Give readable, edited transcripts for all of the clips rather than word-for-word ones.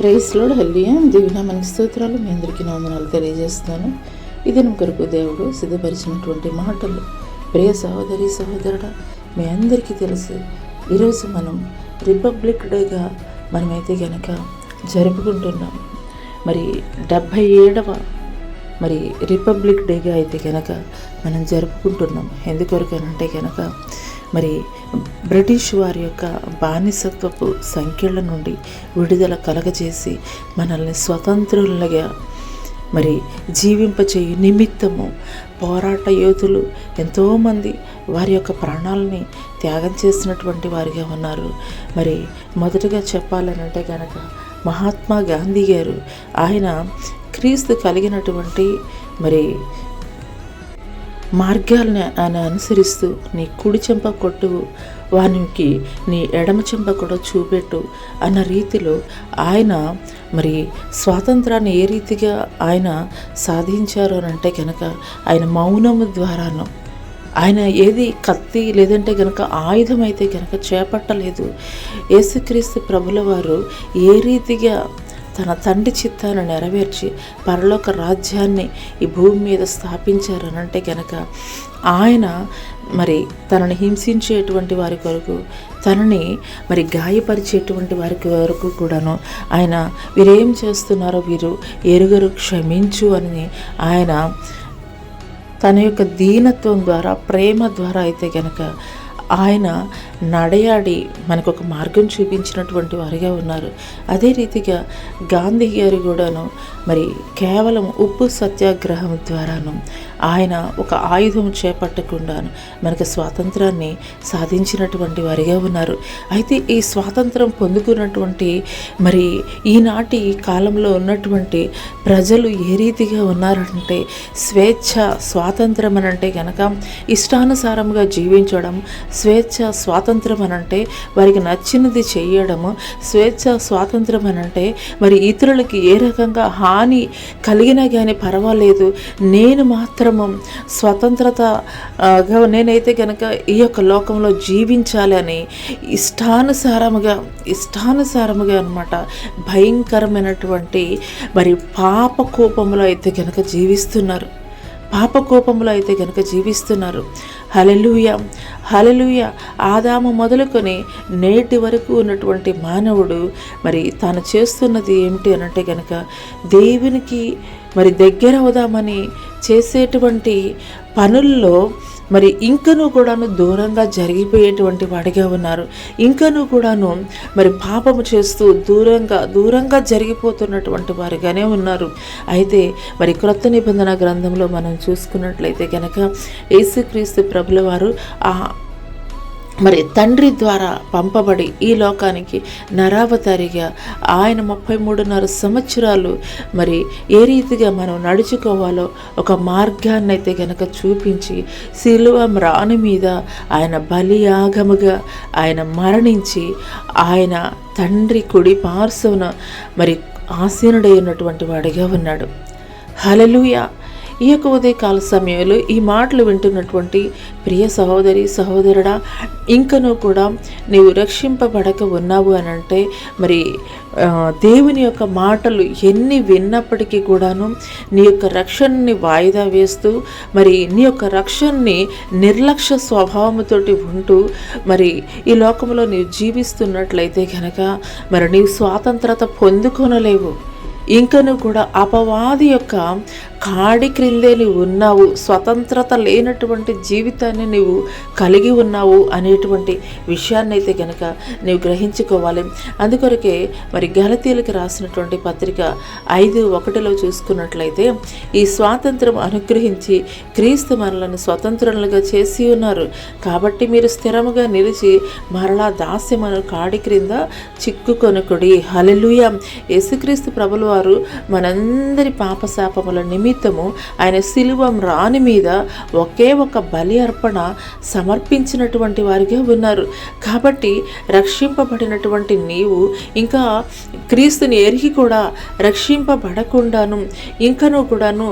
Praise lord, హల్లెలూయా. దేవుని స్తోత్రాలు. మీ అందరికీ వందనాలు తెలియజేస్తున్నాను. ఈ దినం కొరకు దేవుడు సిద్ధపరిచినటువంటి మాటలు ప్రియ సహోదరి సహోదరుడా, మీ అందరికీ తెలుసు. ఈరోజు మనం రిపబ్లిక్ డేగా మనమైతే కనుక జరుపుకుంటున్నాం. మరి 77వ రిపబ్లిక్ డేగా అయితే కనుక మనం జరుపుకుంటున్నాం. ఎందుకొరకు అంటే కనుక మరి బ్రిటిష్ వారి యొక్క బానిసత్వపు సంఖ్యల నుండి విడుదల కలగజేసి మనల్ని స్వతంత్రులుగా మరి జీవింపచేయు నిమిత్తము పోరాట యోధులు ఎంతోమంది వారి యొక్క ప్రాణాలని త్యాగం చేసినటువంటి వారిగా ఉన్నారు. మరి మొదటగా చెప్పాలనంటే కనుక మహాత్మా గాంధీ గారు, ఆయన క్రీస్తు కలిగినటువంటి మరి మార్గాలను ఆయన అనుసరిస్తూ నీ కుడి చెంప కొట్టు, వానికి నీ ఎడమ చెంప కూడా చూపెట్టు అన్న రీతిలో ఆయన మరి స్వాతంత్రాన్ని ఏ రీతిగా ఆయన సాధించారు అని అంటే కనుక ఆయన మౌనము ద్వారాను, ఆయన ఏది కత్తి లేదంటే కనుక ఆయుధం అయితే కనుక చేపట్టలేదు. యేసుక్రీస్తు ప్రభుల వారు ఏ రీతిగా తన తండ్రి చిత్తాన్ని నెరవేర్చి పరలోక రాజ్యాన్ని ఈ భూమి మీద స్థాపించారనంటే కనుక ఆయన మరి తనని హింసించేటువంటి వారి కొరకు, తనని మరి గాయపరిచేటువంటి వారి వరకు కూడాను ఆయన వీరేం చేస్తున్నారో వీరు ఎరుగరు, క్షమించు అని ఆయన తన యొక్క దీనత్వం ద్వారా, ప్రేమ ద్వారా అయితే కనుక ఆయన నడయాడి మనకు ఒక మార్గం చూపించినటువంటి వారిగా ఉన్నారు. అదే రీతిగా గాంధీ గారు కూడాను మరి కేవలం ఉప్పు సత్యాగ్రహం ద్వారాను ఆయన ఒక ఆయుధం చేపట్టకుండాను మనకు స్వాతంత్రాన్ని సాధించినటువంటి వారిగా ఉన్నారు. అయితే ఈ స్వాతంత్రం పొందుకున్నటువంటి మరి ఈనాటి కాలంలో ఉన్నటువంటి ప్రజలు ఏ రీతిగా ఉన్నారంటే స్వేచ్ఛ, స్వాతంత్రం అని అంటే కనుక ఇష్టానుసారంగా జీవించడం, స్వేచ్ఛ స్వాతంత్రం అనంటే వారికి నచ్చినది చేయడము, స్వేచ్ఛ స్వాతంత్రం అనంటే మరి ఇతరులకి ఏ రకంగా హాని కలిగినా కానీ పర్వాలేదు, నేను మాత్రము స్వతంత్రతగా నేనైతే కనుక ఈ యొక్క లోకంలో జీవించాలి అని ఇష్టానుసారముగా అనమాట భయంకరమైనటువంటి మరి పాప కోపంలో అయితే కనుక జీవిస్తున్నారు. హల్లెలూయా, హల్లెలూయా. ఆదాము మొదలుకొని నేటి వరకు ఉన్నటువంటి మానవుడు మరి తాను చేస్తున్నది ఏమిటి అనంటే కనుక దేవునికి మరి దగ్గర అవుదామని చేసేటువంటి పనుల్లో మరి ఇంకనూ కూడాను దూరంగా జరిగిపోయేటువంటి వాడిగా ఉన్నారు. ఇంకనూ కూడాను మరి పాపము చేస్తూ దూరంగా జరిగిపోతున్నటువంటి వారిగానే ఉన్నారు. అయితే మరి క్రొత్త నిబంధన గ్రంథంలో మనం చూసుకున్నట్లయితే కనుక యేసుక్రీస్తు ప్రభుల వారు మరి తండ్రి ద్వారా పంపబడి ఈ లోకానికి నరావతారిగా ఆయన 33.5 సంవత్సరాలు మరి ఏ రీతిగా మనం నడుచుకోవాలో ఒక మార్గాన్ని అయితే కనుక చూపించి సిలువ మ్రాను మీద ఆయన బలియాగముగా ఆయన మరణించి ఆయన తండ్రి కుడి పార్శ్వన మరి ఆసీనుడై ఉన్నటువంటి వాడిగా ఉన్నాడు. హల్లెలూయా. ఈ యొక్క ఉదయకాల సమయంలో ఈ మాటలు వింటున్నటువంటి ప్రియ సహోదరి సహోదరుడా, ఇంకనూ కూడా నీవు రక్షింపబడక ఉన్నావు అని అంటే మరి దేవుని యొక్క మాటలు ఎన్ని విన్నప్పటికీ కూడాను నీ యొక్క రక్షణని వాయిదా వేస్తూ మరి నీ యొక్క రక్షణని నిర్లక్ష్య స్వభావంతోటి ఉంటూ మరి ఈ లోకంలో నీవు జీవిస్తున్నట్లయితే కనుక మరి నీవు స్వాతంత్రత పొందుకొనలేవు. ఇంకను కూడా అపవాది యొక్క కాడి క్రిందే నీవు ఉన్నావు, స్వతంత్రత లేనటువంటి జీవితాన్ని నీవు కలిగి ఉన్నావు అనేటువంటి విషయాన్ని అయితే కనుక నీవు గ్రహించుకోవాలి. అందుకొరకే మరి గలతీయులకు రాసినటువంటి పత్రిక 5:1 చూసుకున్నట్లయితే ఈ స్వాతంత్రం అనుగ్రహించి క్రీస్తు మనలను స్వతంత్రులుగా చేసి ఉన్నారు, కాబట్టి మీరు స్థిరముగా నిలిచి మరలా దాస్యమను కాడి క్రింద చిక్కుకొనకుడి. హల్లెలూయా. యేసుక్రీస్తు ప్రభుల వారు మనందరి పాపశాపముల నిమిత్తము ఆయన సిలువ మ్రాను మీద ఒకే ఒక బలి అర్పణ సమర్పించినటువంటి వారిగా ఉన్నారు. కాబట్టి రక్షింపబడినటువంటి నీవు ఇంకా క్రీస్తుని ఎరిగి కూడా రక్షింపబడకుండాను ఇంకనూ కూడాను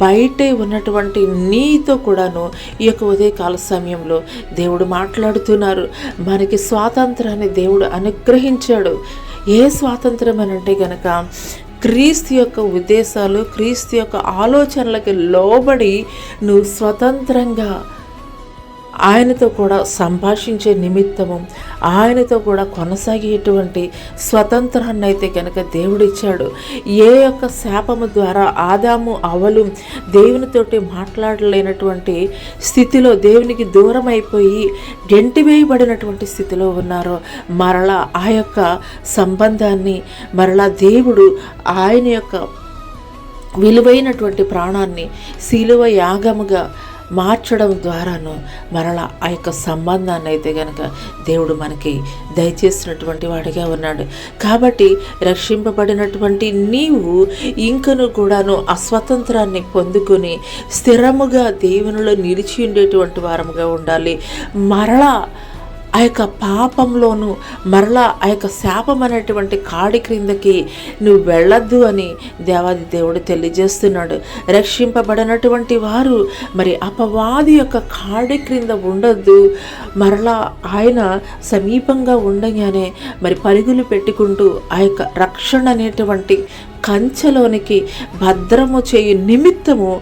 బయటే ఉన్నటువంటి నీతో కూడాను ఈ యొక్క ఉదయకాల సమయంలో దేవుడు మాట్లాడుతున్నారు. మనకి స్వాతంత్రాన్ని దేవుడు అనుగ్రహించాడు. ఏ స్వాతంత్రం అని అంటే గనక క్రీస్తు యొక్క ఉద్దేశాలు, క్రీస్తు యొక్క ఆలోచనలకి లోబడి నువ్వు స్వతంత్రంగా ఆయనతో కూడా సంభాషించే నిమిత్తము, ఆయనతో కూడా కొనసాగేటువంటి స్వతంత్రాన్ని అయితే కనుక దేవుడిచ్చాడు. ఏ యొక్క శాపము ద్వారా ఆదాము అవలు దేవునితోటి మాట్లాడలేనటువంటి స్థితిలో, దేవునికి దూరం అయిపోయి గెంటివేయబడినటువంటి స్థితిలో ఉన్నారో, మరలా ఆ యొక్క సంబంధాన్ని మరలా దేవుడు ఆయన యొక్క విలువైనటువంటి ప్రాణాన్ని శిలువ యాగముగా మార్చడం ద్వారాను మరలా ఆ యొక్క సంబంధాన్ని అయితే కనుక దేవుడు మనకి దయచేసినటువంటి వాడిగా ఉన్నాడు. కాబట్టి రక్షింపబడినటువంటి నీవు ఇంకను కూడాను ఆ స్వతంత్రాన్ని పొందుకొని స్థిరముగా దేవునిలో నిలిచి ఉండేటువంటి వారముగా ఉండాలి. మరలా ఆ యొక్క పాపంలోను మరలా ఆ యొక్క శాపం అనేటువంటి కాడి క్రిందకి నువ్వు వెళ్ళొద్దు అని దేవాది దేవుడు తెలియజేస్తున్నాడు. రక్షింపబడినటువంటి వారు మరి అపవాది యొక్క కాడి క్రింద ఉండొద్దు. మరలా ఆయన సమీపంగా ఉండగానే మరి పరుగులు పెట్టుకుంటూ ఆ యొక్క రక్షణ అనేటువంటి కంచెలోనికి భద్రము చేయు నిమిత్తము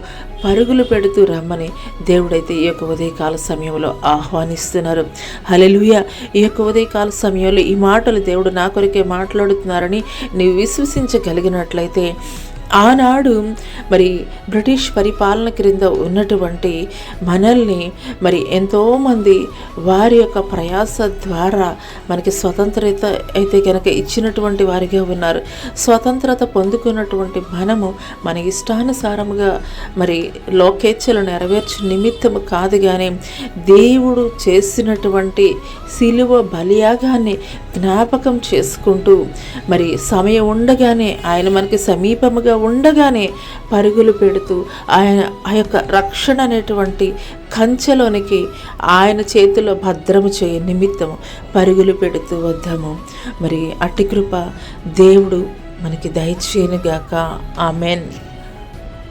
పరుగులు పెడుతూ రమ్మని దేవుడైతే ఈ యొక్క ఉదయకాల సమయంలో ఆహ్వానిస్తున్నారు. హల్లెలూయా. ఈ యొక్క ఉదయకాల సమయంలో ఈ మాటలు దేవుడు నా కొరకే మాట్లాడుతున్నారని నీవు విశ్వసించగలిగినట్లయితే, ఆనాడు మరి బ్రిటిష్ పరిపాలన క్రింద ఉన్నటువంటి మనల్ని మరి ఎంతోమంది వారి యొక్క ప్రయాస ద్వారా మనకి స్వతంత్రత అయితే కనుక ఇచ్చినటువంటి వారిగా ఉన్నారు. స్వతంత్రత పొందుకున్నటువంటి మనము మన ఇష్టానుసారముగా మరి లోకేచ్ఛలు నెరవేర్చు నిమిత్తము కాదు, కానీ దేవుడు చేసినటువంటి శిలువ బలియాగాన్ని జ్ఞాపకం చేసుకుంటూ మరి సమయం ఉండగానే, ఆయన మనకి సమీపముగా ఉండగానే పరుగులు పెడుతూ ఆయన ఆ యొక్క రక్షణ అనేటువంటి కంచెలోనికి ఆయన చేతిలో భద్రము చేయ నిమిత్తము పరుగులు పెడుతూ వద్దాము. మరి అట్టి కృప దేవుడు మనకి దయచేయనుగాక. ఆమెన్.